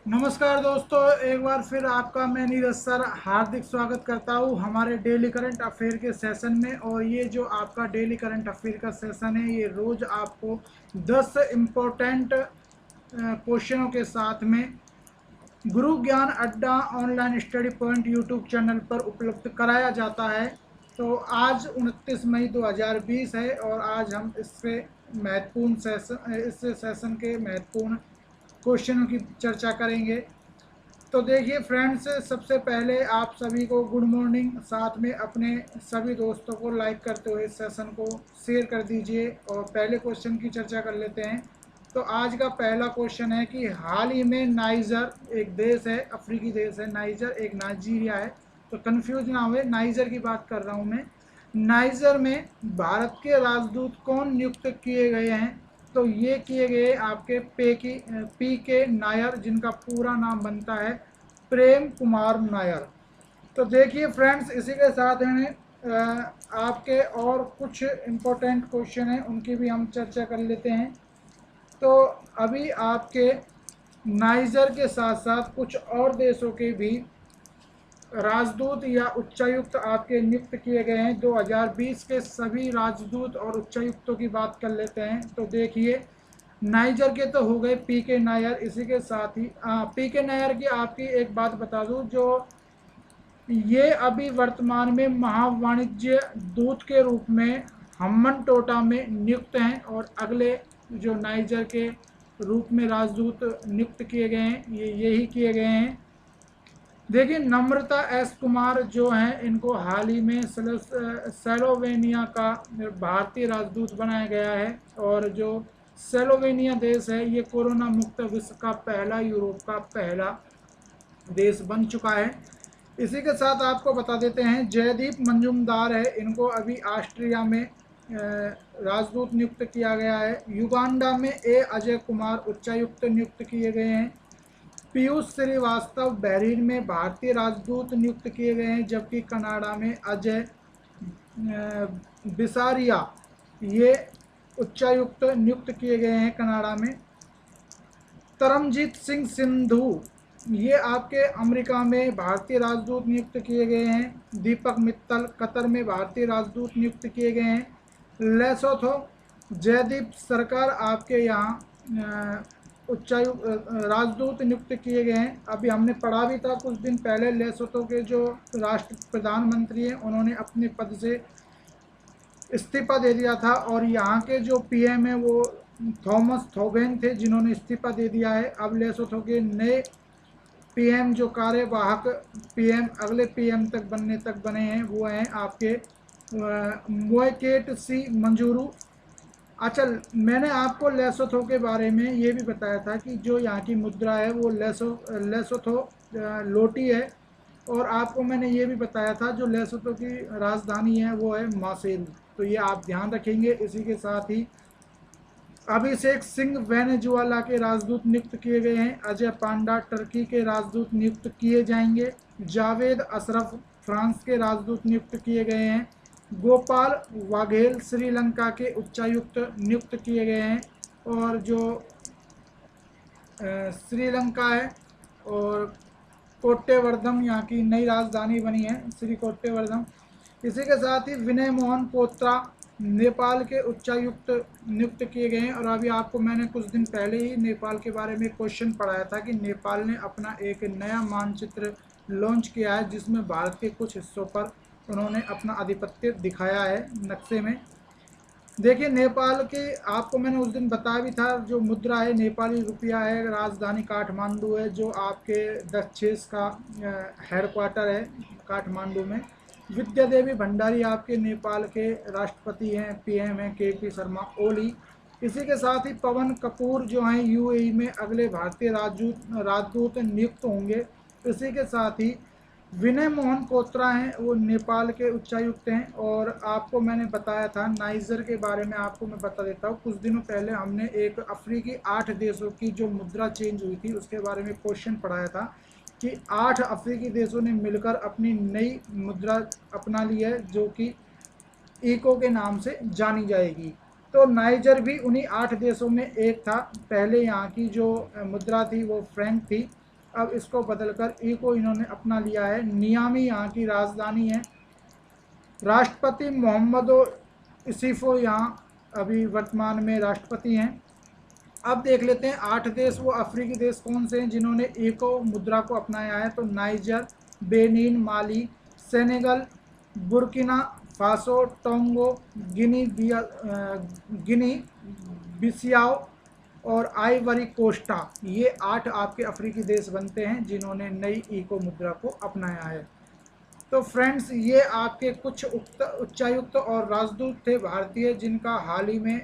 नमस्कार दोस्तों, एक बार फिर आपका मैं नीरज सर हार्दिक स्वागत करता हूँ हमारे डेली करंट अफेयर के सेशन में। और ये जो आपका डेली करंट अफेयर का सेशन है, ये रोज़ आपको 10 इम्पोर्टेंट क्वेश्चनों के साथ में गुरु ज्ञान अड्डा online study point YouTube channel पर उपलब्ध कराया जाता है। तो आज 29 मई 2020 है और आज हम इस सेशन के महत्वपूर्ण क्वेश्चनों की चर्चा करेंगे। तो देखिए फ्रेंड्स, सबसे पहले आप सभी को गुड मॉर्निंग। साथ में अपने सभी दोस्तों को लाइक करते हुए इस सेशन को शेयर कर दीजिए और पहले क्वेश्चन की चर्चा कर लेते हैं। तो आज का पहला क्वेश्चन है कि हाल ही में नाइजर, एक देश है, अफ्रीकी देश है नाइजर, एक नाइजीरिया है, तो कंफ्यूज ना हुए, नाइजर की बात कर रहा हूँ मैं। नाइजर में भारत के राजदूत कौन नियुक्त किए गए हैं? तो ये किए गए आपके पी के नायर, जिनका पूरा नाम बनता है प्रेम कुमार नायर। तो देखिए फ्रेंड्स, इसी के साथ में आपके और कुछ इम्पोर्टेंट क्वेश्चन हैं, उनकी भी हम चर्चा कर लेते हैं। तो अभी आपके नाइजर के साथ साथ कुछ और देशों के भी राजदूत या उच्चायुक्त आपके नियुक्त किए गए हैं। 2020 के सभी राजदूत और उच्चायुक्तों की बात कर लेते हैं। तो देखिए, नाइजर के तो हो गए पी के नायर, इसी के साथ ही पी के नायर की आपकी एक बात बता दूं, जो ये अभी वर्तमान में महावाणिज्य दूत के रूप में हम्मन टोटा में नियुक्त हैं और अगले जो नाइजर के रूप में राजदूत नियुक्त किए गए हैं, ये यही किए गए हैं। देखिए, नम्रता एस कुमार जो हैं, इनको हाल ही में स्लोवेनिया का भारतीय राजदूत बनाया गया है। और जो स्लोवेनिया देश है, ये कोरोना मुक्त विश्व का पहला, यूरोप का पहला देश बन चुका है। इसी के साथ आपको बता देते हैं, जयदीप मंजूमदार है, इनको अभी ऑस्ट्रिया में राजदूत नियुक्त किया गया है। युगांडा में अजय कुमार उच्चायुक्त नियुक्त किए गए हैं। पीयूष श्रीवास्तव बहरीन में भारतीय राजदूत नियुक्त किए गए हैं, जबकि कनाडा में अजय बिसारिया ये उच्चायुक्त नियुक्त किए गए हैं कनाडा में। तरमजीत सिंह सिंधु ये आपके अमेरिका में भारतीय राजदूत नियुक्त किए गए हैं। दीपक मित्तल कतर में भारतीय राजदूत नियुक्त किए गए हैं। लेसोथो जयदीप सरकार आपके यहाँ उच्चायुक्त राजदूत नियुक्त किए गए हैं। अभी हमने पढ़ा भी था कुछ दिन पहले, लेसोथो के जो राष्ट्र प्रधानमंत्री हैं, उन्होंने अपने पद से इस्तीफा दे दिया था। और यहाँ के जो पीएम है वो थॉमस थोबेन थे, जिन्होंने इस्तीफा दे दिया है। अब लेसोथो के नए पीएम, जो कार्यवाहक पीएम अगले पीएम तक बने हैं, वो हैं आपके मोएकेट सी मंजूरू। अच्छा, मैंने आपको लेसोथो के बारे में ये भी बताया था कि जो यहाँ की मुद्रा है वो लेसोथो लोटी है। और आपको मैंने ये भी बताया था जो लेसोथो की राजधानी है वो है मासेरू। तो ये आप ध्यान रखेंगे। इसी के साथ ही अभिषेक सिंह वेनेजुएला के राजदूत नियुक्त किए गए हैं। अजय पांडा टर्की के राजदूत नियुक्त किए जाएंगे। जावेद अशरफ फ्रांस के राजदूत नियुक्त किए गए हैं। गोपाल वाघेल श्रीलंका के उच्चायुक्त नियुक्त किए गए हैं। और जो श्रीलंका है, और कोट्टेवर्धम यहाँ की नई राजधानी बनी है, श्री कोट्टेवर्धम। इसी के साथ ही विनय मोहन पोत्रा नेपाल के उच्चायुक्त नियुक्त किए गए हैं। और अभी आपको मैंने कुछ दिन पहले ही नेपाल के बारे में क्वेश्चन पढ़ाया था कि नेपाल ने अपना एक नया मानचित्र लॉन्च किया है, जिसमें भारत के कुछ हिस्सों पर उन्होंने अपना आधिपत्य दिखाया है नक्शे में। देखिए, नेपाल के आपको मैंने उस दिन बताया भी था, जो मुद्रा है नेपाली रुपया है, राजधानी काठमांडू है, जो आपके दक्षेस का हेडक्वार्टर है काठमांडू में। विद्या देवी भंडारी आपके नेपाल के राष्ट्रपति हैं, पीएम हैं केपी शर्मा ओली। इसी के साथ ही पवन कपूर जो हैं यूएई में अगले भारतीय राजदूत नियुक्त होंगे। इसी के साथ ही विनय मोहन कोत्रा हैं, वो नेपाल के उच्चायुक्त हैं। और आपको मैंने बताया था नाइजर के बारे में, आपको मैं बता देता हूँ। कुछ दिनों पहले हमने एक अफ्रीकी 8 देशों की जो मुद्रा चेंज हुई थी उसके बारे में क्वेश्चन पढ़ाया था कि 8 अफ्रीकी देशों ने मिलकर अपनी नई मुद्रा अपना ली है, जो कि इको के नाम से जानी जाएगी। तो नाइजर भी उन्हीं 8 देशों में एक था। पहले यहाँ की जो मुद्रा थी वो फ्रैंक थी, अब इसको बदलकर ई को इन्होंने अपना लिया है। नियामी यहाँ की राजधानी है। राष्ट्रपति मोहम्मदो इसीफो यहाँ अभी वर्तमान में राष्ट्रपति हैं। अब देख लेते हैं 8 देश वो अफ्रीकी देश कौन से हैं जिन्होंने एको मुद्रा को अपनाया है। तो नाइजर, बेनिन, माली, सेनेगल, बुर्किना फासो, टोंगो, गिनी बिसियाओ और आइवरी कोस्टा, ये 8 आपके अफ्रीकी देश बनते हैं जिन्होंने नई ईको मुद्रा को अपनाया है। तो फ्रेंड्स, ये आपके कुछ उच्चायुक्त और राजदूत थे भारतीय जिनका हाल ही में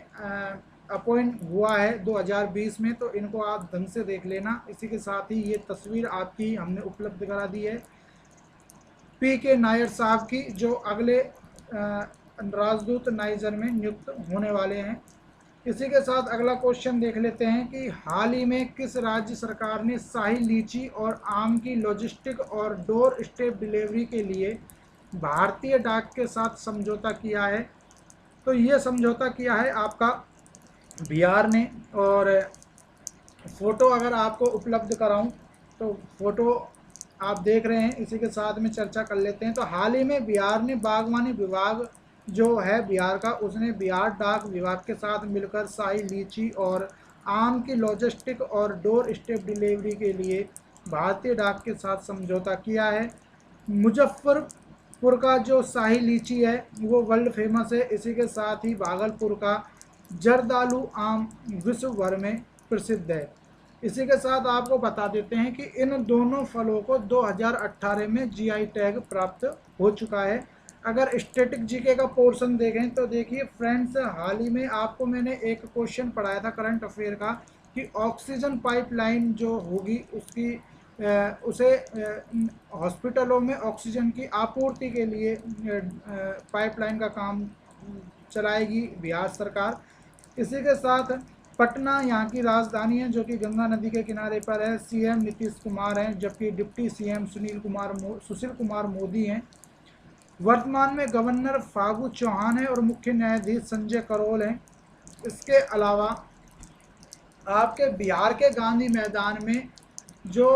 अपॉइंट हुआ है 2020 में, तो इनको आप ढंग से देख लेना। इसी के साथ ही ये तस्वीर आपकी हमने उपलब्ध करा दी है पी.के. नायर साहब की, जो अगले राजदूत नाइजर में नियुक्त होने वाले हैं। इसी के साथ अगला क्वेश्चन देख लेते हैं कि हाल ही में किस राज्य सरकार ने शाही लीची और आम की लॉजिस्टिक और डोर स्टेप डिलीवरी के लिए भारतीय डाक के साथ समझौता किया है। तो ये समझौता किया है आपका बिहार ने, और फ़ोटो अगर आपको उपलब्ध कराऊं तो फ़ोटो आप देख रहे हैं। इसी के साथ में चर्चा कर लेते हैं। तो हाल ही में बिहार ने बागवानी विभाग जो है बिहार का, उसने बिहार डाक विभाग के साथ मिलकर शाही लीची और आम की लॉजिस्टिक और डोर स्टेप डिलीवरी के लिए भारतीय डाक के साथ समझौता किया है। मुजफ्फरपुर का जो शाही लीची है वो वर्ल्ड फेमस है। इसी के साथ ही भागलपुर का जर्दालू आम विश्व भर में प्रसिद्ध है। इसी के साथ आपको बता देते हैं कि इन दोनों फलों को 2018 में जीआई टैग प्राप्त हो चुका है। अगर स्टैटिक जीके का पोर्शन देखें तो देखिए फ्रेंड्स, हाल ही में आपको मैंने एक क्वेश्चन पढ़ाया था करंट अफेयर का कि ऑक्सीजन पाइपलाइन जो होगी उसकी उसे हॉस्पिटलों में ऑक्सीजन की आपूर्ति के लिए पाइपलाइन का काम चलाएगी बिहार सरकार। इसी के साथ पटना यहाँ की राजधानी है जो कि गंगा नदी के किनारे पर है। सीएम नीतीश कुमार हैं, जबकि डिप्टी सीएम सुशील कुमार मोदी हैं। वर्तमान में गवर्नर फागू चौहान है और मुख्य न्यायाधीश संजय करोल हैं। इसके अलावा आपके बिहार के गांधी मैदान में जो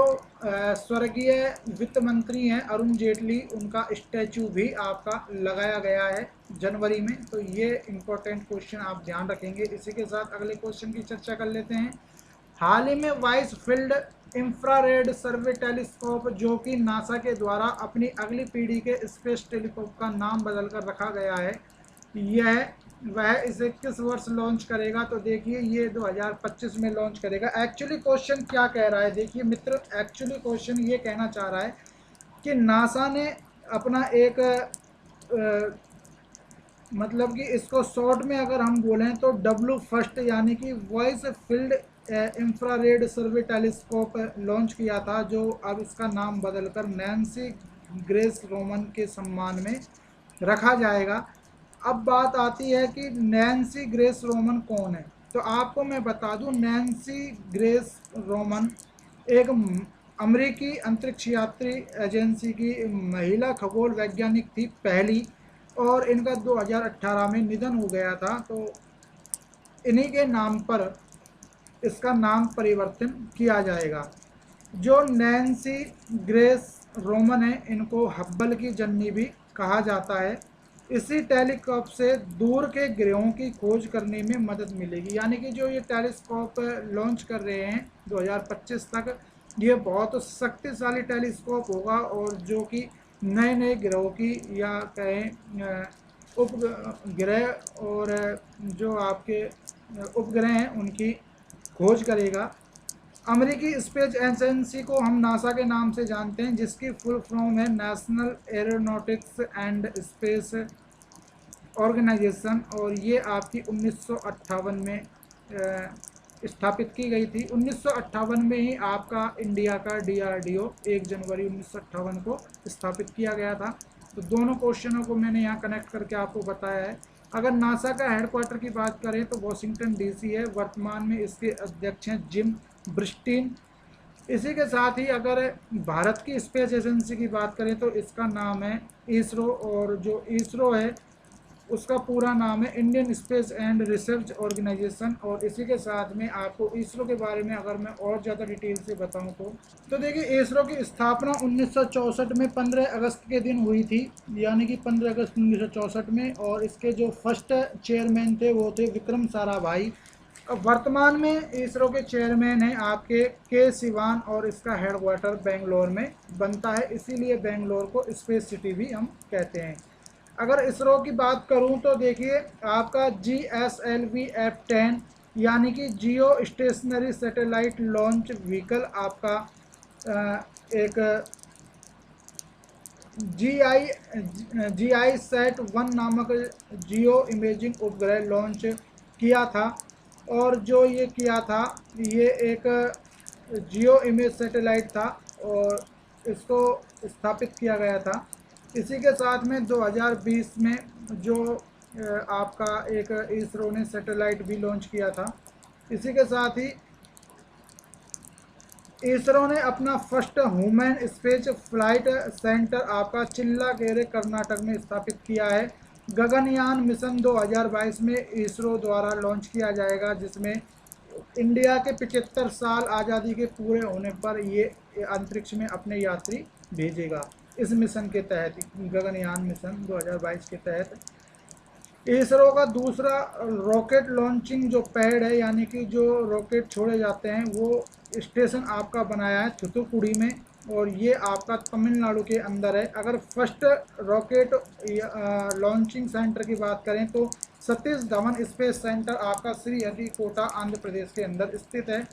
स्वर्गीय वित्त मंत्री हैं अरुण जेटली, उनका स्टैचू भी आपका लगाया गया है जनवरी में। तो ये इम्पोर्टेंट क्वेश्चन आप ध्यान रखेंगे। इसी के साथ अगले क्वेश्चन की चर्चा कर लेते हैं। हाल ही में वाइस फील्ड इंफ्रारेड सर्वे टेलीस्कोप जो कि नासा के द्वारा अपनी अगली पीढ़ी के स्पेस टेलीस्कोप का नाम बदलकर रखा गया है, वह इसे किस वर्ष लॉन्च करेगा। तो देखिए ये 2025 में लॉन्च करेगा। एक्चुअली क्वेश्चन क्या कह रहा है, देखिए मित्र, एक्चुअली क्वेश्चन ये कहना चाह रहा है कि नासा ने अपना एक मतलब कि इसको शॉर्ट में अगर हम बोलें तो डब्ल्यू फर्स्ट यानी कि वॉइस फील्ड इंफ्रारेड सर्वे टेलीस्कोप लॉन्च किया था, जो अब इसका नाम बदलकर नैन्सी ग्रेस रोमन के सम्मान में रखा जाएगा। अब बात आती है कि नैन्सी ग्रेस रोमन कौन है। तो आपको मैं बता दूं, नैन्सी ग्रेस रोमन एक अमेरिकी अंतरिक्ष यात्री एजेंसी की महिला खगोल वैज्ञानिक थी पहली, और इनका 2018 में निधन हो गया था। तो इन्हीं के नाम पर इसका नाम परिवर्तन किया जाएगा। जो नैन्सी ग्रेस रोमन है, इनको हब्बल की जननी भी कहा जाता है। इसी टेलीस्कोप से दूर के ग्रहों की खोज करने में मदद मिलेगी। यानी कि जो ये टेलीस्कोप लॉन्च कर रहे हैं 2025 तक, ये बहुत शक्तिशाली टेलीस्कोप होगा, और जो कि नए नए ग्रहों की या कहें उपग्रह और जो आपके उपग्रह हैं उनकी खोज करेगा। अमेरिकी स्पेस एजेंसी को हम नासा के नाम से जानते हैं, जिसकी फुल फॉर्म है national aeronautics and space organisation, और ये आपकी 1958 में स्थापित की गई थी। 1958 में ही आपका इंडिया का DRDO 1 जनवरी 1958 को स्थापित किया गया था। तो दोनों क्वेश्चनों को मैंने यहाँ कनेक्ट करके आपको बताया है। अगर नासा का हेडक्वार्टर की बात करें तो वॉशिंगटन DC है। वर्तमान में इसके अध्यक्ष हैं जिम ब्रिस्टिन। इसी के साथ ही अगर भारत की स्पेस एजेंसी की बात करें तो इसका नाम है इसरो, और जो इसरो है उसका पूरा नाम है Indian space and research organisation. और इसी के साथ में आपको इसरो के बारे में अगर मैं और ज़्यादा डिटेल से बताऊं तो देखिए इसरो की स्थापना 1964 में 15 अगस्त के दिन हुई थी, यानी कि 15 अगस्त 1964 में। और इसके जो फर्स्ट चेयरमैन थे वो थे विक्रम साराभाई। अब वर्तमान में इसरो के चेयरमैन हैं आपके के सिवान, और इसका हेडक्वार्टर बेंगलोर में बनता है, इसीलिए बेंगलोर को स्पेस सिटी भी हम कहते हैं। अगर इसरो की बात करूं तो देखिए आपका GSLV-F10 यानी कि जियो स्टेशनरी सैटेलाइट लॉन्च व्हीकल आपका एक GI SAT-1 नामक जियो इमेजिंग उपग्रह लॉन्च किया था। और जो ये किया था ये एक जियो इमेज सैटेलाइट था और इसको स्थापित किया गया था। इसी के साथ में 2020 में जो आपका एक इसरो ने सैटेलाइट भी लॉन्च किया था। इसी के साथ ही इसरो ने अपना first human space flight centre आपका चिल्लाकेरे कर्नाटक में स्थापित किया है। गगनयान मिशन 2022 में इसरो द्वारा लॉन्च किया जाएगा, जिसमें इंडिया के 75 साल आज़ादी के पूरे होने पर ये अंतरिक्ष में अपने यात्री भेजेगा। इस मिशन के तहत, गगनयान मिशन 2022 के तहत इसरो का दूसरा रॉकेट लॉन्चिंग जो पैड है, यानी कि जो रॉकेट छोड़े जाते हैं, वो स्टेशन आपका बनाया है थुथुकुडी में, और ये आपका तमिलनाडु के अंदर है। अगर फर्स्ट रॉकेट लॉन्चिंग सेंटर की बात करें तो सतीश धवन स्पेस सेंटर आपका श्रीहरिकोटा आंध्र प्रदेश के अंदर स्थित है।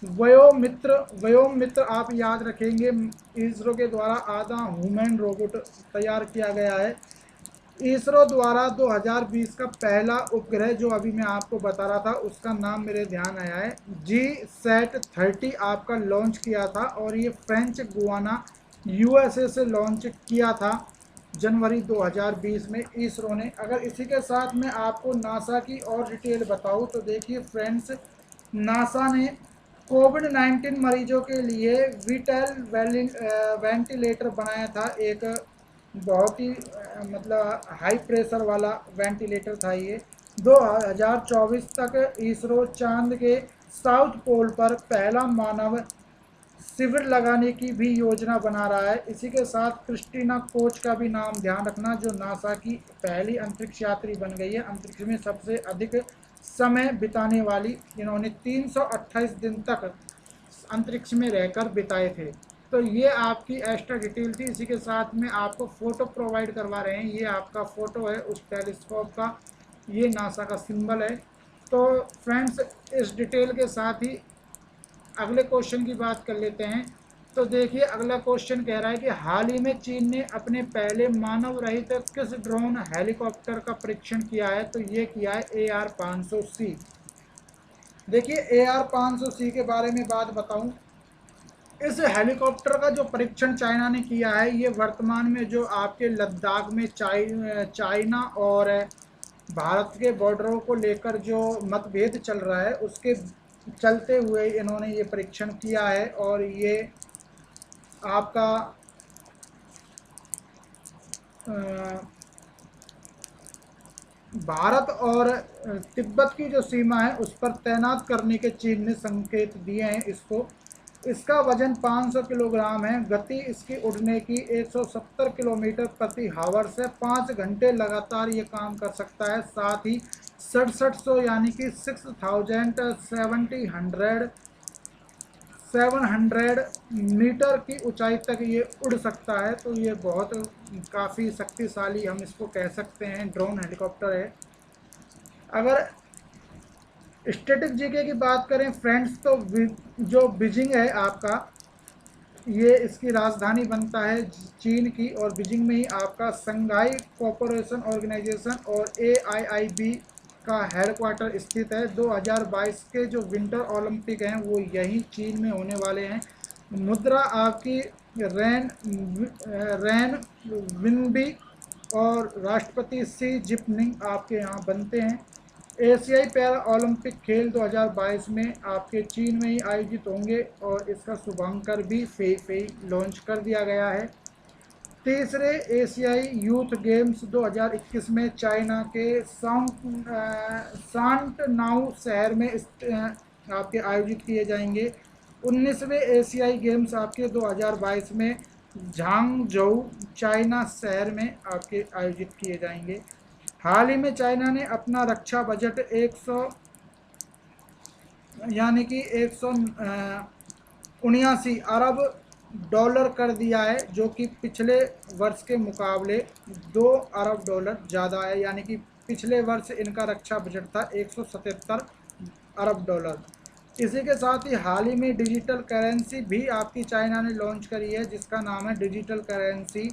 व्योममित्र आप याद रखेंगे, इसरो के द्वारा आधा ह्यूमन रोबोट तैयार किया गया है। इसरो द्वारा 2020 का पहला उपग्रह जो अभी मैं आपको बता रहा था उसका नाम मेरे ध्यान आया है, GSAT-30 आपका लॉन्च किया था, और ये फ्रेंच गुआना USA से लॉन्च किया था जनवरी 2020 में इसरो ने। अगर इसी के साथ में आपको नासा की और डिटेल बताऊं तो देखिए फ्रेंड्स, नासा ने कोविड-19 मरीजों के लिए विटल वेंटिलेटर बनाया था। एक बहुत ही मतलब हाई प्रेशर वाला वेंटिलेटर था ये। 2024 तक इसरो चांद के साउथ पोल पर पहला मानव शिविर लगाने की भी योजना बना रहा है। इसी के साथ क्रिस्टीना कोच का भी नाम ध्यान रखना, जो नासा की पहली अंतरिक्ष यात्री बन गई है। अंतरिक्ष में सबसे अधिक समय बिताने वाली, इन्होंने 328 दिन तक अंतरिक्ष में रहकर बिताए थे। तो ये आपकी एक्स्ट्रा डिटेल थी। इसी के साथ में आपको फ़ोटो प्रोवाइड करवा रहे हैं, ये आपका फ़ोटो है उस टेलीस्कोप का, ये नासा का सिंबल है। तो फ्रेंड्स, इस डिटेल के साथ ही अगले क्वेश्चन की बात कर लेते हैं। तो देखिए अगला क्वेश्चन कह रहा है कि हाल ही में चीन ने अपने पहले मानव रहित किस ड्रोन हेलीकॉप्टर का परीक्षण किया है, तो ये किया है AR-500C। देखिए AR-500C के बारे में बात बताऊं, इस हेलीकॉप्टर का जो परीक्षण चाइना ने किया है, ये वर्तमान में जो आपके लद्दाख में चाइना और भारत के बॉर्डरों को लेकर जो मतभेद चल रहा है उसके चलते हुए इन्होंने ये परीक्षण किया है। और ये आपका भारत और तिब्बत की जो सीमा है उस पर तैनात करने के चीन ने संकेत दिए हैं इसको। इसका वजन 500 किलोग्राम है। गति इसकी उड़ने की 170 किलोमीटर प्रति हावर से 5 घंटे लगातार ये काम कर सकता है। साथ ही 6700 यानी कि 700 मीटर की ऊंचाई तक ये उड़ सकता है। तो ये बहुत काफ़ी शक्तिशाली हम इसको कह सकते हैं ड्रोन हेलीकॉप्टर है। अगर स्टैटिक जीके की बात करें फ्रेंड्स, तो जो बीजिंग है आपका, ये इसकी राजधानी बनता है चीन की, और बीजिंग में ही आपका संघाई कोऑपरेशन ऑर्गेनाइजेशन और AIIB का हेडक्वार्टर स्थित है। 2022 के जो विंटर ओलंपिक हैं वो यहीं चीन में होने वाले हैं। मुद्रा आपकी रैन विनबी और राष्ट्रपति शी जिनपिंग आपके यहाँ बनते हैं। एशियाई पैरा ओलंपिक खेल 2022 में आपके चीन में ही आयोजित होंगे, और इसका शुभांकर भी फेई लॉन्च कर दिया गया है। तीसरे एशियाई यूथ गेम्स 2021 में चाइना के सांट नाउ शहर में आपके आयोजित किए जाएंगे। 19वें एशियाई गेम्स आपके 2022 में झांगझोउ चाइना शहर में आपके आयोजित किए जाएंगे। हाल ही में चाइना ने अपना रक्षा बजट 100 यानी कि 179 अरब डॉलर कर दिया है, जो कि पिछले वर्ष के मुकाबले 2 अरब डॉलर ज़्यादा है। यानी कि पिछले वर्ष इनका रक्षा बजट था 177 अरब डॉलर। इसी के साथ ही हाल ही में डिजिटल करेंसी भी आपकी चाइना ने लॉन्च करी है, जिसका नाम है डिजिटल करेंसी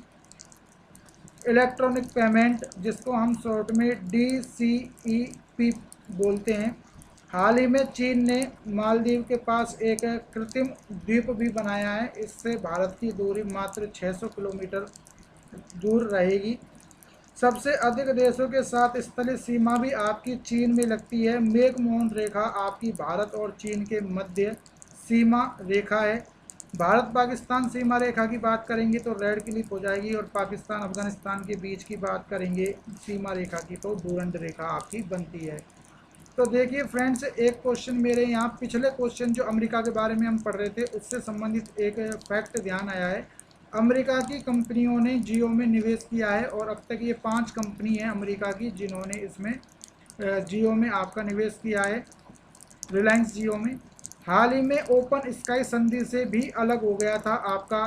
इलेक्ट्रॉनिक पेमेंट, जिसको हम शॉर्ट में DCEP बोलते हैं। हाल ही में चीन ने मालदीव के पास एक कृत्रिम द्वीप भी बनाया है। इससे भारत की दूरी मात्र 600 किलोमीटर दूर रहेगी। सबसे अधिक देशों के साथ स्थलीय सीमा भी आपकी चीन में लगती है। मैकमोहन रेखा आपकी भारत और चीन के मध्य सीमा रेखा है। भारत पाकिस्तान सीमा रेखा की बात करेंगे तो रेड क्लिप हो जाएगी, और पाकिस्तान अफगानिस्तान के बीच की बात करेंगे सीमा रेखा की तो डूरंड रेखा आपकी बनती है। तो देखिए फ्रेंड्स, एक क्वेश्चन मेरे यहाँ पिछले क्वेश्चन जो अमेरिका के बारे में हम पढ़ रहे थे उससे संबंधित एक फैक्ट ध्यान आया है। अमेरिका की कंपनियों ने जियो में निवेश किया है, और अब तक ये 5 कंपनी है अमेरिका की जिन्होंने इसमें जियो में आपका निवेश किया है, रिलायंस जियो में। हाल ही में ओपन स्काई संधि से भी अलग हो गया था आपका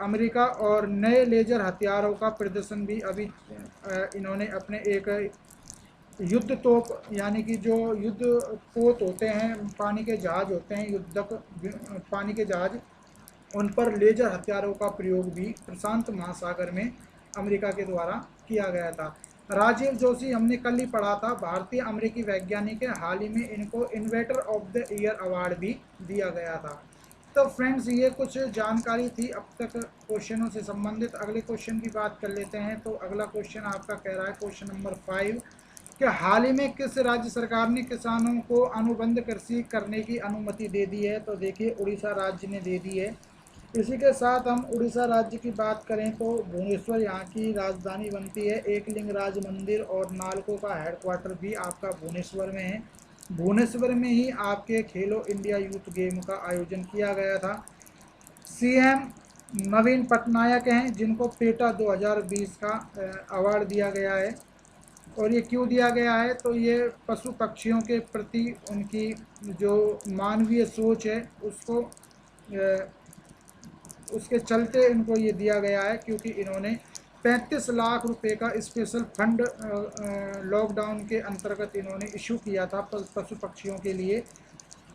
अमेरिका, और नए लेजर हथियारों का प्रदर्शन भी अभी इन्होंने अपने एक युद्ध तोप यानी कि जो युद्ध पोत होते हैं, पानी के जहाज होते हैं, युद्धक पानी के जहाज, उन पर लेजर हथियारों का प्रयोग भी प्रशांत महासागर में अमेरिका के द्वारा किया गया था। राजीव जोशी हमने कल ही पढ़ा था, भारतीय अमेरिकी वैज्ञानिक है। हाल ही में इनको inventor of the year award भी दिया गया था। तो फ्रेंड्स, ये कुछ जानकारी थी अब तक क्वेश्चनों से संबंधित। अगले क्वेश्चन की बात कर लेते हैं। तो अगला क्वेश्चन आपका कह रहा है, क्वेश्चन नंबर 5, कि हाल ही में किस राज्य सरकार ने किसानों को अनुबंध कृषि करने की अनुमति दे दी है? तो देखिए, उड़ीसा राज्य ने दे दी है। इसी के साथ हम उड़ीसा राज्य की बात करें तो भुवनेश्वर यहाँ की राजधानी बनती है। एक लिंगराज मंदिर और नालको का हेडक्वार्टर भी आपका भुवनेश्वर में है। भुवनेश्वर में ही आपके खेलो इंडिया यूथ गेम का आयोजन किया गया था। CM नवीन पटनायक हैं, जिनको पेटा 2020 का अवार्ड दिया गया है। और ये क्यों दिया गया है? तो ये पशु पक्षियों के प्रति उनकी जो मानवीय सोच है उसके चलते इनको ये दिया गया है, क्योंकि इन्होंने 35 लाख रुपए का स्पेशल फंड लॉकडाउन के अंतर्गत इन्होंने इशू किया था पशु पक्षियों के लिए।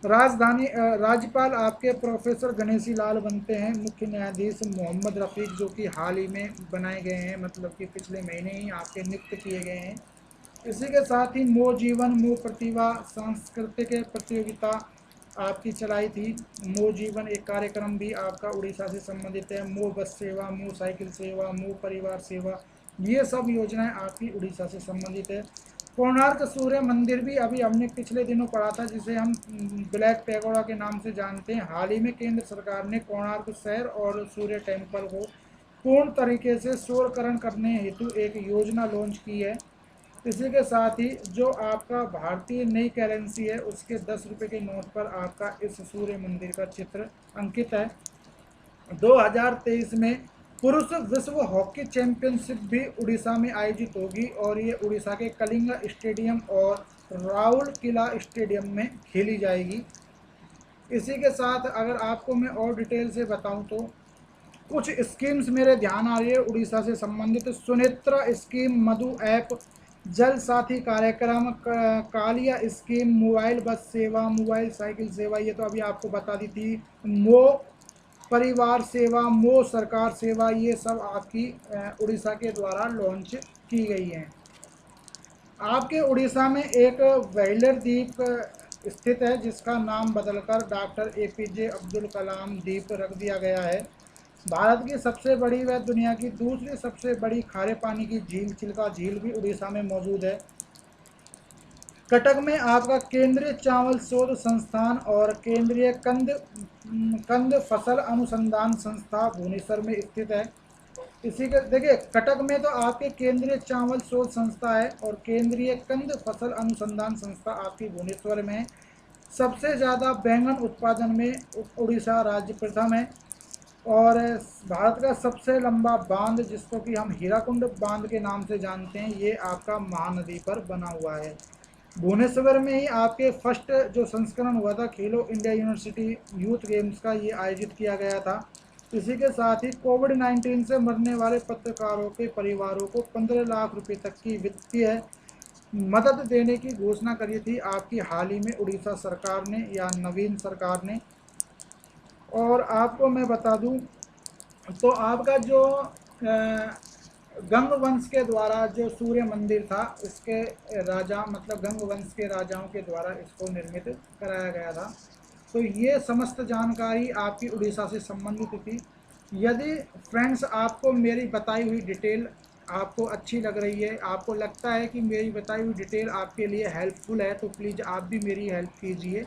राज्यपाल आपके प्रोफेसर गणेशी लाल बनते हैं। मुख्य न्यायाधीश मोहम्मद रफ़ीक, जो कि हाल ही में बनाए गए हैं, मतलब कि पिछले महीने ही आपके नियुक्त किए गए हैं। इसी के साथ ही मो जीवन मो प्रतिभा सांस्कृतिक प्रतियोगिता आपकी चलाई थी। मो जीवन एक कार्यक्रम भी आपका उड़ीसा से संबंधित है। मो बस सेवा, मो साइकिल सेवा, मो परिवार सेवा, ये सब योजनाएं आपकी उड़ीसा से संबंधित है। कोणार्क सूर्य मंदिर भी अभी हमने पिछले दिनों पढ़ा था, जिसे हम ब्लैक पैगोडा के नाम से जानते हैं। हाल ही में केंद्र सरकार ने कोणार्क शहर और सूर्य टेम्पल को पूर्ण तरीके से सौरकरण करने हेतु एक योजना लॉन्च की है। इसी के साथ ही जो आपका भारतीय नई करेंसी है उसके 10 रुपये के नोट पर आपका इस सूर्य मंदिर का चित्र अंकित है। 2023 में पुरुष विश्व हॉकी चैंपियनशिप भी उड़ीसा में आयोजित होगी, और ये उड़ीसा के कलिंगा स्टेडियम और राउल किला स्टेडियम में खेली जाएगी। इसी के साथ अगर आपको मैं और डिटेल से बताऊं तो कुछ स्कीम्स मेरे ध्यान आ रही है उड़ीसा से संबंधित। सुनेत्रा स्कीम, मधु ऐप, जल साथी कार्यक्रम, कालिया स्कीम, मोबाइल बस सेवा, मोबाइल साइकिल सेवा, ये तो अभी आपको बता दी थी। मो परिवार सेवा, मो सरकार सेवा, ये सब आपकी उड़ीसा के द्वारा लॉन्च की गई हैं। आपके उड़ीसा में एक व्हेलर द्वीप स्थित है, जिसका नाम बदलकर डॉक्टर APJ अब्दुल कलाम द्वीप रख दिया गया है। भारत की सबसे बड़ी व दुनिया की दूसरी सबसे बड़ी खारे पानी की झील चिल्का झील भी उड़ीसा में मौजूद है। कटक में आपका केंद्रीय चावल शोध संस्थान और केंद्रीय कंद फसल अनुसंधान संस्था भुवनेश्वर में स्थित है। इसी के देखिए, कटक में तो आपके केंद्रीय चावल शोध संस्था है और केंद्रीय कंद फसल अनुसंधान संस्था आपकी भुवनेश्वर में है। सबसे ज़्यादा बैंगन उत्पादन में उड़ीसा राज्य प्रथम है। और भारत का सबसे लंबा बांध, जिसको कि हम हीराकुंड बांध के नाम से जानते हैं, ये आपका महानदी पर बना हुआ है। भुवनेश्वर में ही आपके फर्स्ट जो संस्करण हुआ था खेलो इंडिया यूनिवर्सिटी यूथ गेम्स का, ये आयोजित किया गया था। इसी के साथ ही कोविड-19 से मरने वाले पत्रकारों के परिवारों को 15 लाख रुपए तक की वित्तीय मदद देने की घोषणा करी थी आपकी हाल ही में उड़ीसा सरकार ने या नवीन सरकार ने। और आपको मैं बता दूं, तो आपका जो गंग वंश के द्वारा जो सूर्य मंदिर था, इसके राजा मतलब गंग वंश के राजाओं के द्वारा इसको निर्मित कराया गया था। तो ये समस्त जानकारी आपकी उड़ीसा से संबंधित थी। यदि फ्रेंड्स आपको मेरी बताई हुई डिटेल आपको अच्छी लग रही है, आपको लगता है कि मेरी बताई हुई डिटेल आपके लिए हेल्पफुल है, तो प्लीज़ आप भी मेरी हेल्प कीजिए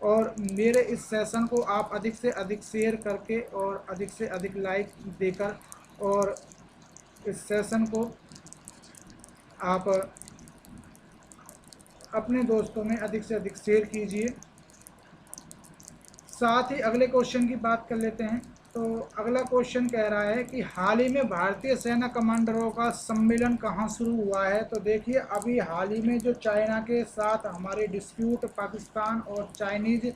और मेरे इस सेशन को आप अधिक से अधिक शेयर करके और अधिक से अधिक लाइक देकर और इस सेशन को आप अपने दोस्तों में अधिक से अधिक शेयर कीजिए। साथ ही अगले क्वेश्चन की बात कर लेते हैं। तो अगला क्वेश्चन कह रहा है कि हाल ही में भारतीय सेना कमांडरों का सम्मेलन कहाँ शुरू हुआ है। तो देखिए, अभी हाल ही में जो चाइना के साथ हमारे डिस्प्यूट पाकिस्तान और चाइनीज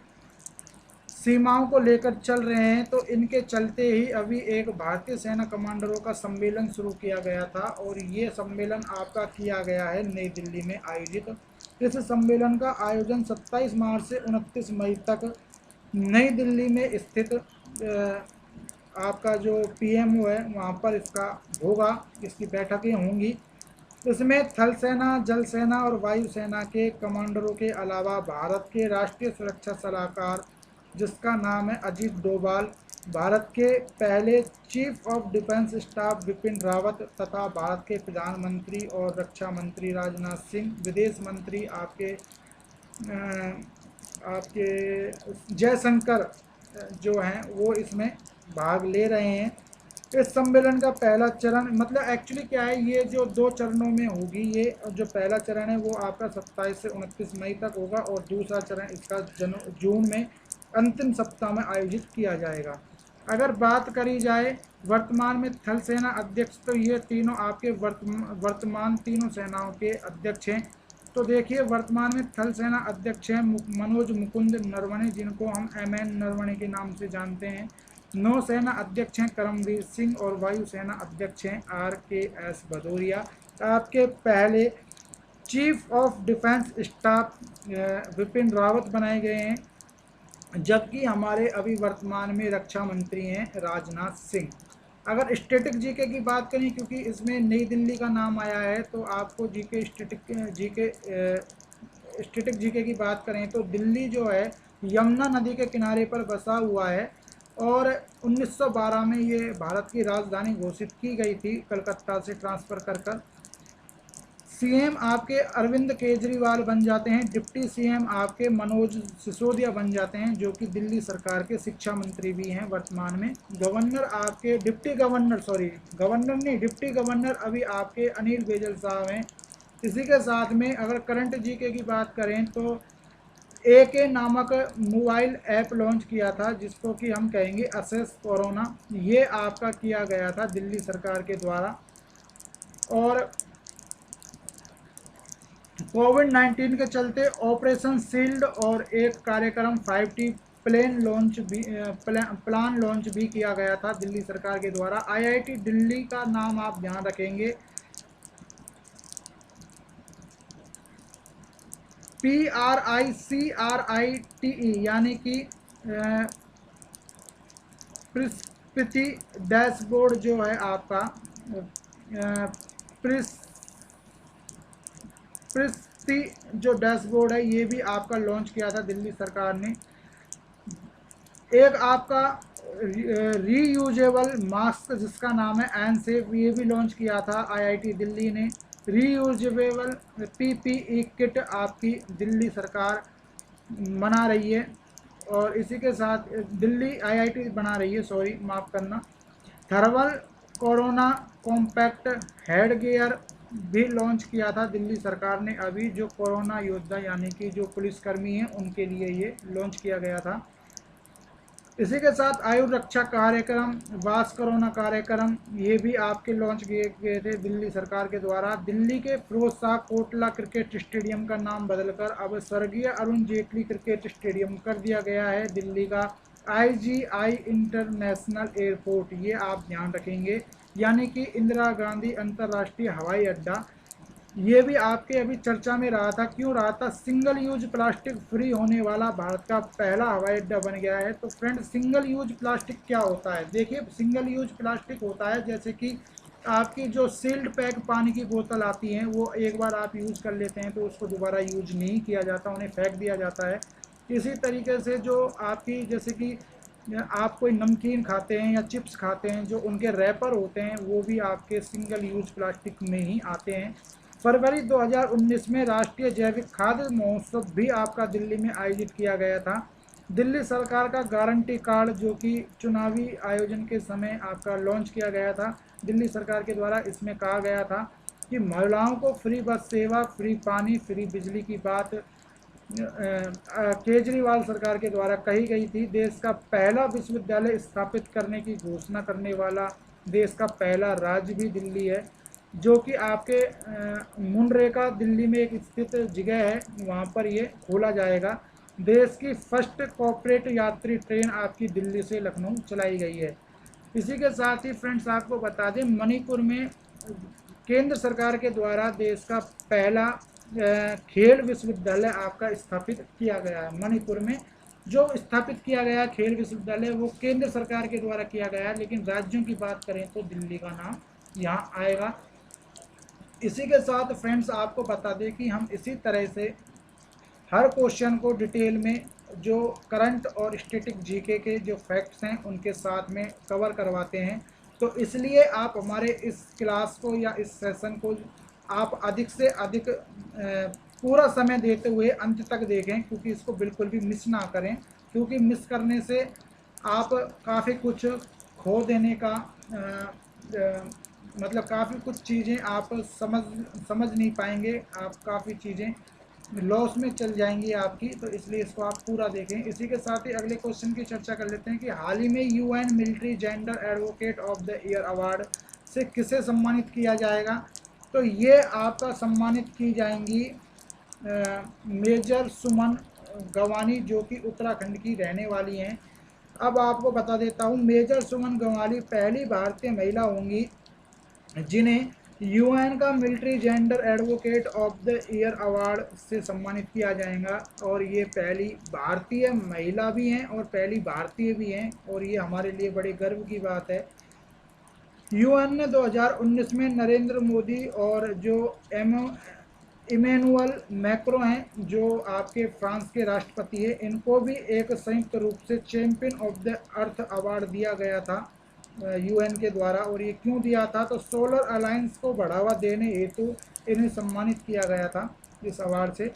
सीमाओं को लेकर चल रहे हैं, तो इनके चलते ही अभी एक भारतीय सेना कमांडरों का सम्मेलन शुरू किया गया था और ये सम्मेलन आपका किया गया है नई दिल्ली में आयोजित। इस सम्मेलन का आयोजन 27 मार्च से 29 मई तक नई दिल्ली में स्थित आपका जो पीएमओ है वहाँ पर इसका होगा, इसकी बैठकें होंगी। इसमें थल सेना, जल सेना और वायु सेना के कमांडरों के अलावा भारत के राष्ट्रीय सुरक्षा सलाहकार, जिसका नाम है अजीत डोभाल, भारत के पहले chief of defence staff Bipin Rawat तथा भारत के प्रधानमंत्री और रक्षा मंत्री राजनाथ सिंह, विदेश मंत्री आपके जयशंकर जो हैं वो इसमें भाग ले रहे हैं। इस सम्मेलन का पहला चरण मतलब एक्चुअली क्या है, ये जो 2 चरणों में होगी, ये जो पहला चरण है वो आपका 27 से 29 मई तक होगा और दूसरा चरण इसका जून में अंतिम सप्ताह में आयोजित किया जाएगा। अगर बात करी जाए वर्तमान में थल सेना अध्यक्ष, तो ये तीनों आपके वर्तमान तीनों सेनाओं के अध्यक्ष हैं। तो देखिए, वर्तमान में थल सेना अध्यक्ष हैं मनोज मुकुंद नरवणे, जिनको हम MN नरवणे के नाम से जानते हैं। नौसेना अध्यक्ष हैं करमवीर सिंह और वायुसेना अध्यक्ष हैं RKS भदौरिया। आपके पहले chief of defence staff Bipin Rawat बनाए गए हैं, जबकि हमारे अभी वर्तमान में रक्षा मंत्री हैं राजनाथ सिंह। अगर स्टैटिक जीके की बात करें, क्योंकि इसमें नई दिल्ली का नाम आया है, तो आपको स्टैटिक जीके की बात करें तो दिल्ली जो है यमुना नदी के किनारे पर बसा हुआ है और 1912 में ये भारत की राजधानी घोषित की गई थी कलकत्ता से ट्रांसफ़र कर। सीएम आपके अरविंद केजरीवाल बन जाते हैं, डिप्टी सीएम आपके मनोज सिसोदिया बन जाते हैं, जो कि दिल्ली सरकार के शिक्षा मंत्री भी हैं वर्तमान में। गवर्नर आपके डिप्टी गवर्नर अभी आपके अनिल बैजल साहब हैं। इसी के साथ में अगर करंट जीके की बात करें तो AK नामक मोबाइल ऐप लॉन्च किया था, जिसको कि हम कहेंगे असेस कोरोना। ये आपका किया गया था दिल्ली सरकार के द्वारा। और कोविड-19 के चलते ऑपरेशन शील्ड और एक कार्यक्रम 5T प्लान लॉन्च भी किया गया था दिल्ली सरकार के द्वारा। IIT दिल्ली का नाम आप ध्यान रखेंगे, PRICRITE, यानी कि प्रिस्पति डैशबोर्ड जो है आपका प्रिस्पति जो डैशबोर्ड है, ये भी आपका लॉन्च किया था दिल्ली सरकार ने। एक आपका रीयूजेबल मास्क, जिसका नाम है एनसेफ, ये भी लॉन्च किया था IIT दिल्ली ने। रीयूजेबल PPE किट आपकी दिल्ली सरकार बना रही है और इसी के साथ दिल्ली IIT बना रही है, सॉरी माफ़ करना। कोरोना कॉम्पैक्ट हेड गियर भी लॉन्च किया था दिल्ली सरकार ने अभी, जो कोरोना योद्धा यानी कि जो पुलिसकर्मी हैं उनके लिए ये लॉन्च किया गया था। इसी के साथ आयु रक्षा कार्यक्रम, वास कोरोना कार्यक्रम, ये भी आपके लॉन्च किए गए थे दिल्ली सरकार के द्वारा। दिल्ली के फिरोज शाह कोटला क्रिकेट स्टेडियम का नाम बदलकर अब स्वर्गीय अरुण जेटली क्रिकेट स्टेडियम कर दिया गया है दिल्ली का। IGI इंटरनेशनल एयरपोर्ट, ये आप ध्यान रखेंगे, यानी कि इंदिरा गांधी अंतर्राष्ट्रीय हवाई अड्डा, ये भी आपके अभी चर्चा में रहा था। क्यों रहा था? सिंगल यूज प्लास्टिक फ्री होने वाला भारत का पहला हवाई अड्डा बन गया है। तो फ्रेंड, सिंगल यूज प्लास्टिक क्या होता है? देखिए, सिंगल यूज प्लास्टिक होता है जैसे कि आपकी जो सील्ड पैक पानी की बोतल आती हैं, वो एक बार आप यूज़ कर लेते हैं तो उसको दोबारा यूज नहीं किया जाता, उन्हें फेंक दिया जाता है। इसी तरीके से जो आपकी, जैसे कि आप कोई नमकीन खाते हैं या चिप्स खाते हैं, जो उनके रैपर होते हैं वो भी आपके सिंगल यूज प्लास्टिक में ही आते हैं। फरवरी 2019 में राष्ट्रीय जैविक खाद्य महोत्सव भी आपका दिल्ली में आयोजित किया गया था। दिल्ली सरकार का गारंटी कार्ड, जो कि चुनावी आयोजन के समय आपका लॉन्च किया गया था दिल्ली सरकार के द्वारा, इसमें कहा गया था कि महिलाओं को फ्री बस सेवा, फ्री पानी, फ्री बिजली की बात केजरीवाल सरकार के द्वारा कही गई थी। देश का पहला विश्वविद्यालय स्थापित करने की घोषणा करने वाला देश का पहला राज्य भी दिल्ली है, जो कि आपके मुनरेगा दिल्ली में एक स्थित जगह है, वहाँ पर ये खोला जाएगा। देश की फर्स्ट कॉर्पोरेट यात्री ट्रेन आपकी दिल्ली से लखनऊ चलाई गई है। इसी के साथ ही फ्रेंड्स, आपको बता दें, मणिपुर में केंद्र सरकार के द्वारा देश का पहला खेल विश्वविद्यालय आपका स्थापित किया गया है। मणिपुर में जो स्थापित किया गया खेल विश्वविद्यालय वो केंद्र सरकार के द्वारा किया गया है, लेकिन राज्यों की बात करें तो दिल्ली का नाम यहाँ आएगा। इसी के साथ फ्रेंड्स, आपको बता दें कि हम इसी तरह से हर क्वेश्चन को डिटेल में, जो करंट और स्टैटिक जीके के जो फैक्ट्स हैं उनके साथ में कवर करवाते हैं। तो इसलिए आप हमारे इस क्लास को या इस सेशन को आप अधिक से अधिक पूरा समय देते हुए अंत तक देखें, क्योंकि इसको बिल्कुल भी मिस ना करें, क्योंकि मिस करने से आप काफ़ी कुछ खो देने का मतलब काफ़ी कुछ चीज़ें आप समझ नहीं पाएंगे, आप काफ़ी चीज़ें लॉस में चल जाएंगी आपकी। तो इसलिए इसको आप पूरा देखें। इसी के साथ ही अगले क्वेश्चन की चर्चा कर लेते हैं कि हाल ही में UN military gender advocate of the year award से किसे सम्मानित किया जाएगा? तो ये आपका सम्मानित की जाएंगी मेजर सुमन गवानी, जो कि उत्तराखंड की रहने वाली हैं। अब आपको बता देता हूँ, मेजर सुमन गवानी पहली भारतीय महिला होंगी जिन्हें UN का military gender advocate of the year award से सम्मानित किया जाएगा। और ये पहली भारतीय महिला भी हैं और पहली भारतीय भी हैं, और ये हमारे लिए बड़े गर्व की बात है। UN ने 2019 में नरेंद्र मोदी और जो इमैनुअल मैक्रो हैं, जो आपके फ्रांस के राष्ट्रपति हैं, इनको भी एक संयुक्त रूप से champion of the earth award दिया गया था UN के द्वारा। और ये क्यों दिया था? तो सोलर अलायंस को बढ़ावा देने हेतु इन्हें सम्मानित किया गया था इस अवार्ड से।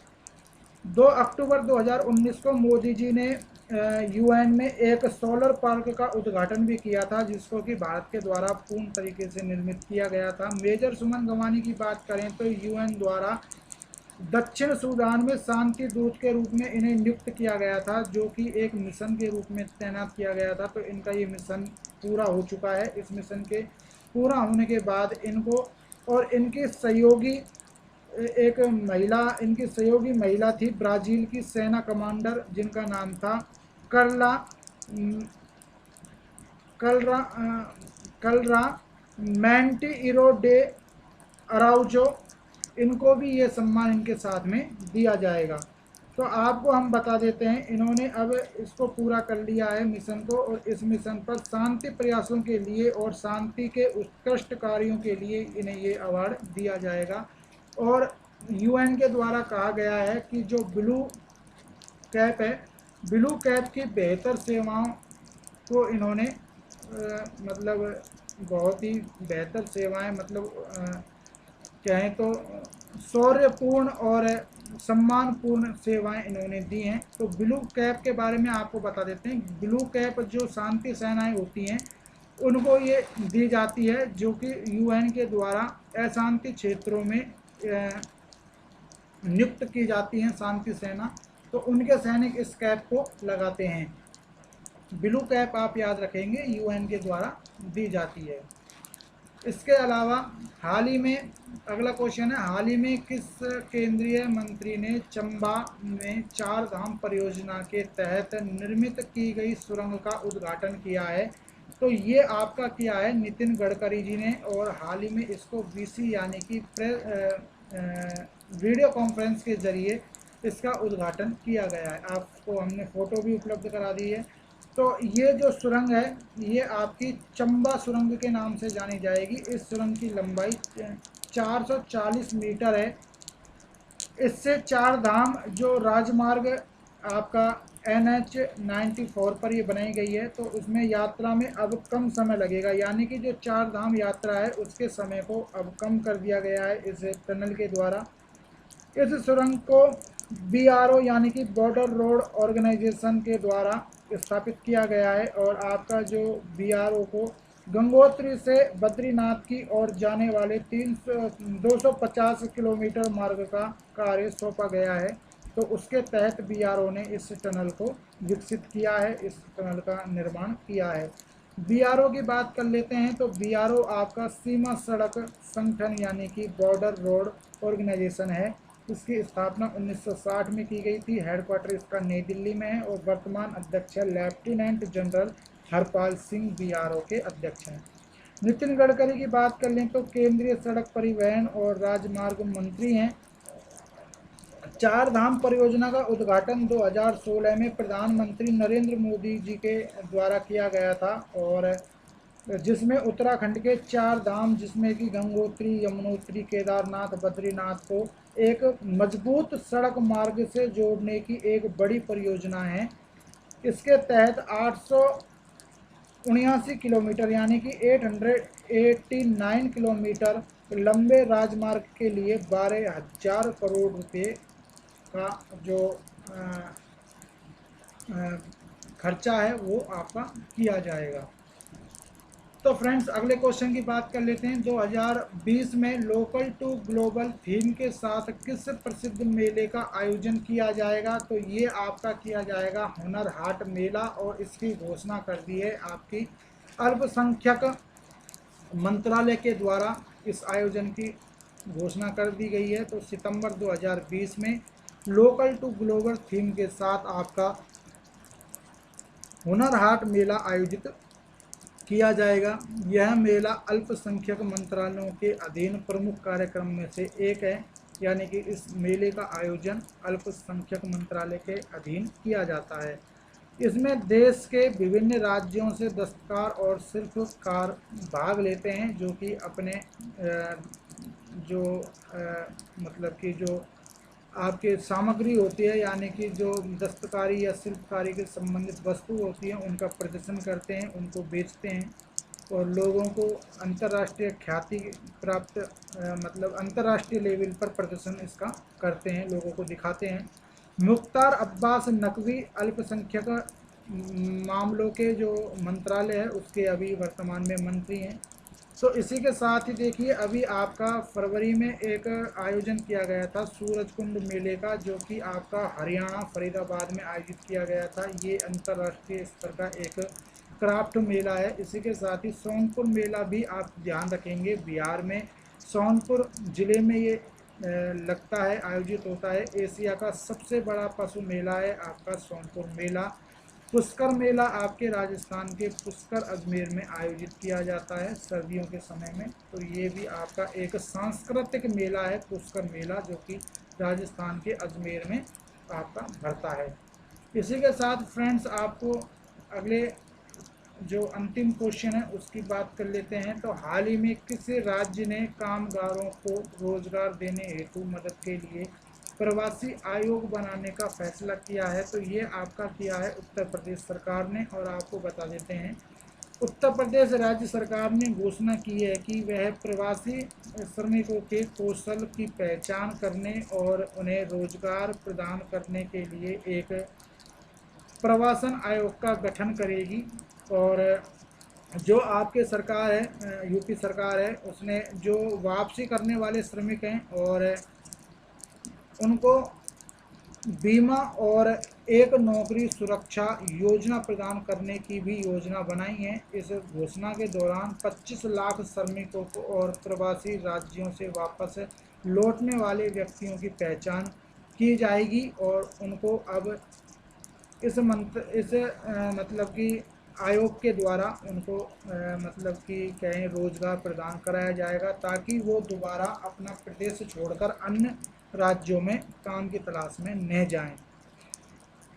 2 अक्टूबर 2019 को मोदी जी ने UN में एक सोलर पार्क का उद्घाटन भी किया था, जिसको कि भारत के द्वारा पूर्ण तरीके से निर्मित किया गया था। मेजर सुमन गवानी की बात करें तो UN द्वारा दक्षिण सूडान में शांति दूत के रूप में इन्हें नियुक्त किया गया था, जो कि एक मिशन के रूप में तैनात किया गया था। तो इनका ये मिशन पूरा हो चुका है। इस मिशन के पूरा होने के बाद इनको और इनकी सहयोगी इनकी सहयोगी महिला थी ब्राज़ील की सेना कमांडर, जिनका नाम था कर्ला मैंटीइरो डे अराउजो। इनको भी ये सम्मान इनके साथ में दिया जाएगा। तो आपको हम बता देते हैं, इन्होंने अब इसको पूरा कर लिया है मिशन को, और इस मिशन पर शांति प्रयासों के लिए और शांति के उत्कृष्ट कार्यों के लिए इन्हें ये अवार्ड दिया जाएगा। और UN के द्वारा कहा गया है कि जो ब्लू कैप है, ब्लू कैप की बेहतर सेवाओं को इन्होंने मतलब बहुत ही बेहतर सेवाएं, मतलब कहें तो शौर्यपूर्ण और सम्मानपूर्ण सेवाएं इन्होंने दी हैं। तो ब्लू कैप के बारे में आपको बता देते हैं। ब्लू कैप जो शांति सेनाएं होती हैं, उनको ये दी जाती है, जो कि यूएन के द्वारा अशांति क्षेत्रों में नियुक्त की जाती हैं शांति सेना। तो उनके सैनिक इस कैप को लगाते हैं। ब्लू कैप आप याद रखेंगे, यूएन के द्वारा दी जाती है। इसके अलावा हाल ही में, अगला क्वेश्चन है, हाल ही में किस केंद्रीय मंत्री ने चंबा में 4 धाम परियोजना के तहत निर्मित की गई सुरंग का उद्घाटन किया है? तो ये आपका किया है नितिन गडकरी जी ने, और हाल ही में इसको वीसी यानी कि वीडियो कॉन्फ्रेंस के जरिए इसका उद्घाटन किया गया है। आपको हमने फ़ोटो भी उपलब्ध करा दी है। तो ये जो सुरंग है ये आपकी चंबा सुरंग के नाम से जानी जाएगी। इस सुरंग की लंबाई 440 मीटर है। इससे 4 धाम जो राजमार्ग आपका NH 94 पर ये बनाई गई है, तो उसमें यात्रा में अब कम समय लगेगा, यानी कि जो 4 धाम यात्रा है उसके समय को अब कम कर दिया गया है इस टनल के द्वारा। इस सुरंग को BRO यानी कि बॉर्डर रोड ऑर्गेनाइजेशन के द्वारा स्थापित किया गया है, और आपका जो BRO को गंगोत्री से बद्रीनाथ की ओर जाने वाले 250 किलोमीटर मार्ग का कार्य सौंपा गया है। तो उसके तहत BRO ने इस टनल को विकसित किया है, इस टनल का निर्माण किया है। BRO की बात कर लेते हैं, तो BRO आपका सीमा सड़क संगठन यानी कि बॉर्डर रोड ऑर्गेनाइजेशन है। इसकी स्थापना 1960 में की गई थी। हेडक्वार्टर इसका नई दिल्ली में है, और वर्तमान अध्यक्ष lieutenant general Harpal Singh BRO के अध्यक्ष हैं। नितिन गडकरी की बात कर लें तो केंद्रीय सड़क परिवहन और राजमार्ग मंत्री हैं। 4 धाम परियोजना का उद्घाटन 2016 में प्रधानमंत्री नरेंद्र मोदी जी के द्वारा किया गया था, और जिसमें उत्तराखंड के 4 धाम जिसमें कि गंगोत्री, यमुनोत्री, केदारनाथ, बद्रीनाथ को एक मजबूत सड़क मार्ग से जोड़ने की एक बड़ी परियोजना है। इसके तहत 879 किलोमीटर यानी कि 889 किलोमीटर लंबे राजमार्ग के लिए 12,000 करोड़ रुपए का जो खर्चा है वो आपका किया जाएगा। तो फ्रेंड्स अगले क्वेश्चन की बात कर लेते हैं। 2020 में लोकल टू ग्लोबल थीम के साथ किस प्रसिद्ध मेले का आयोजन किया जाएगा? तो ये आपका किया जाएगा हुनर हाट मेला, और इसकी घोषणा कर दी है आपकी अल्पसंख्यक मंत्रालय के द्वारा। इस आयोजन की घोषणा कर दी गई है। तो सितंबर 2020 में लोकल टू ग्लोबल थीम के साथ आपका हुनर हाट मेला आयोजित किया जाएगा। यह मेला अल्पसंख्यक मंत्रालयों के अधीन प्रमुख कार्यक्रम में से एक है, यानी कि इस मेले का आयोजन अल्पसंख्यक मंत्रालय के अधीन किया जाता है। इसमें देश के विभिन्न राज्यों से दस्तकार और शिल्पकार भाग लेते हैं, जो कि अपने मतलब कि जो आपके सामग्री होती है, यानी कि जो दस्तकारी या शिल्पकारी के संबंधित वस्तु होती हैं उनका प्रदर्शन करते हैं, उनको बेचते हैं, और लोगों को अंतर्राष्ट्रीय ख्याति प्राप्त मतलब अंतर्राष्ट्रीय लेवल पर प्रदर्शन इसका करते हैं, लोगों को दिखाते हैं। मुख्तार अब्बास नकवी अल्पसंख्यक मामलों के जो मंत्रालय है उसके अभी वर्तमान में मंत्री हैं। तो इसी के साथ ही देखिए अभी आपका फरवरी में एक आयोजन किया गया था सूरजकुंड मेले का, जो कि आपका हरियाणा फरीदाबाद में आयोजित किया गया था। ये अंतर्राष्ट्रीय स्तर का एक क्राफ्ट मेला है। इसी के साथ ही सोनपुर मेला भी आप ध्यान रखेंगे, बिहार में सोनपुर ज़िले में ये लगता है, आयोजित होता है। एशिया का सबसे बड़ा पशु मेला है आपका सोनपुर मेला। पुष्कर मेला आपके राजस्थान के पुष्कर अजमेर में आयोजित किया जाता है सर्दियों के समय में। तो ये भी आपका एक सांस्कृतिक मेला है पुष्कर मेला, जो कि राजस्थान के अजमेर में आपका भरता है। इसी के साथ फ्रेंड्स आपको अगले जो अंतिम क्वेश्चन है उसकी बात कर लेते हैं। तो हाल ही में किस राज्य ने कामगारों को रोजगार देने हेतु मदद के लिए प्रवासी आयोग बनाने का फैसला किया है? तो ये आपका किया है उत्तर प्रदेश सरकार ने, और आपको बता देते हैं उत्तर प्रदेश राज्य सरकार ने घोषणा की है कि वह प्रवासी श्रमिकों के कौशल की पहचान करने और उन्हें रोजगार प्रदान करने के लिए एक प्रवासन आयोग का गठन करेगी। और जो आपके सरकार है, यूपी सरकार है, उसने जो वापसी करने वाले श्रमिक हैं और उनको बीमा और एक नौकरी सुरक्षा योजना प्रदान करने की भी योजना बनाई है। इस घोषणा के दौरान 25 लाख श्रमिकों को और प्रवासी राज्यों से वापस लौटने वाले व्यक्तियों की पहचान की जाएगी और उनको अब मतलब कि आयोग के द्वारा उनको मतलब कि कहें रोजगार प्रदान कराया जाएगा, ताकि वो दोबारा अपना प्रदेश छोड़कर अन्य राज्यों में काम की तलाश में न जाएं।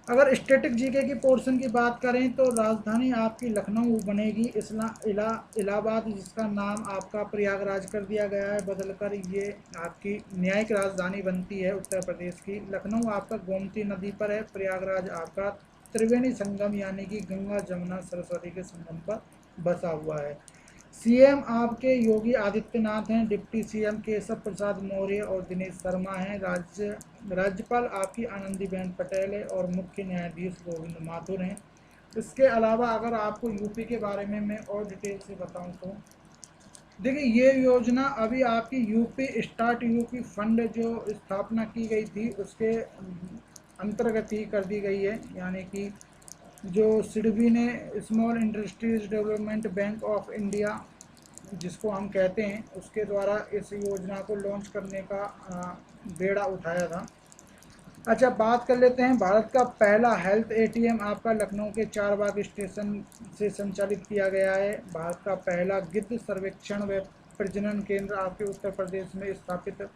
अगर स्टैटिक जीके की पोर्शन की बात करें तो राजधानी आपकी लखनऊ बनेगी, इलाहाबाद जिसका नाम आपका प्रयागराज कर दिया गया है बदलकर, ये आपकी न्यायिक राजधानी बनती है उत्तर प्रदेश की। लखनऊ आपका गोमती नदी पर है, प्रयागराज आपका त्रिवेणी संगम यानी कि गंगा जमुना सरस्वती के संगम पर बसा हुआ है। सीएम आपके योगी आदित्यनाथ हैं, डिप्टी सीएम केशव प्रसाद मौर्य और दिनेश शर्मा हैं, राज्यपाल आपकी आनंदीबेन पटेल है और मुख्य न्यायाधीश गोविंद माथुर हैं। इसके अलावा अगर आपको यूपी के बारे में मैं और डिटेल से बताऊं तो देखिए, ये योजना अभी आपकी यूपी स्टार्ट यूपी फंड जो स्थापना की गई थी उसके अंतर्गत ही कर दी गई है, यानी कि जो सिडबी ने small industries development bank of India जिसको हम कहते हैं, उसके द्वारा इस योजना को लॉन्च करने का बेड़ा उठाया था। अच्छा, बात कर लेते हैं, भारत का पहला हेल्थ एटीएम आपका लखनऊ के चारबाग स्टेशन से संचालित किया गया है। भारत का पहला गिद्ध सर्वेक्षण व प्रजनन केंद्र आपके उत्तर प्रदेश में स्थापित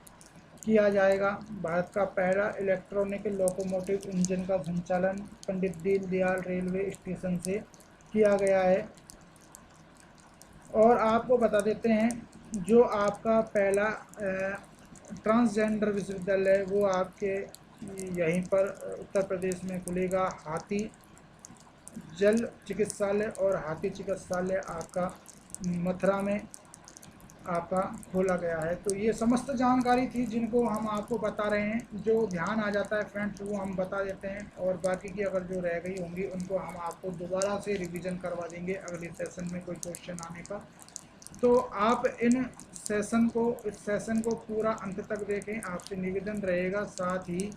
किया जाएगा। भारत का पहला इलेक्ट्रॉनिक लोकोमोटिव इंजन का संचालन पंडित दीनदयाल रेलवे स्टेशन से किया गया है। और आपको बता देते हैं, जो आपका पहला ट्रांसजेंडर विश्वविद्यालय वो आपके यहीं पर उत्तर प्रदेश में खुलेगा। हाथी जल चिकित्सालय और हाथी चिकित्सालय आपका मथुरा में आपका खोला गया है। तो ये समस्त जानकारी थी जिनको हम आपको बता रहे हैं, जो ध्यान आ जाता है फ्रेंड्स वो हम बता देते हैं, और बाकी की अगर जो रह गई होंगी उनको हम आपको दोबारा से रिवीजन करवा देंगे अगले सेशन में कोई क्वेश्चन आने पर। तो आप इस सेशन को पूरा अंत तक देखें, आपसे निवेदन रहेगा, साथ ही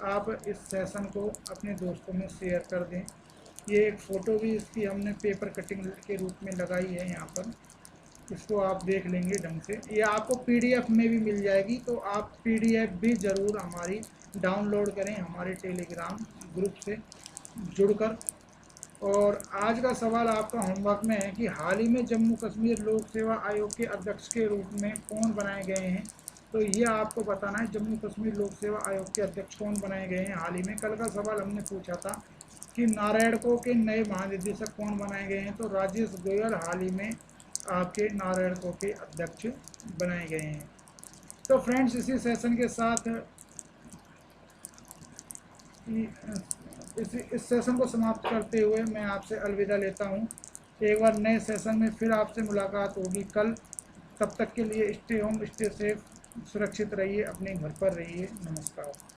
आप इस सेशन को अपने दोस्तों में शेयर कर दें। ये एक फ़ोटो भी इसकी हमने पेपर कटिंग के रूप में लगाई है यहाँ पर, इसको आप देख लेंगे ढंग से। ये आपको पीडीएफ में भी मिल जाएगी, तो आप पीडीएफ भी ज़रूर हमारी डाउनलोड करें हमारे टेलीग्राम ग्रुप से जुड़कर। और आज का सवाल आपका होमवर्क में है कि हाल ही में जम्मू कश्मीर लोक सेवा आयोग के अध्यक्ष के रूप में कौन बनाए गए हैं। तो ये आपको बताना है, जम्मू कश्मीर लोक सेवा आयोग के अध्यक्ष कौन बनाए गए हैं हाल ही में। कल का सवाल हमने पूछा था कि नारायणकों के नए महानिदेशक कौन बनाए गए हैं, तो राजेश गोयल हाल ही में आपके नारायणकों के अध्यक्ष बनाए गए हैं। तो फ्रेंड्स, इसी सेशन के साथ इस सेशन को समाप्त करते हुए मैं आपसे अलविदा लेता हूं। एक बार नए सेशन में फिर आपसे मुलाकात होगी कल। तब तक के लिए स्टे होम, स्टे सेफ, सुरक्षित रहिए, अपने घर पर रहिए। नमस्कार।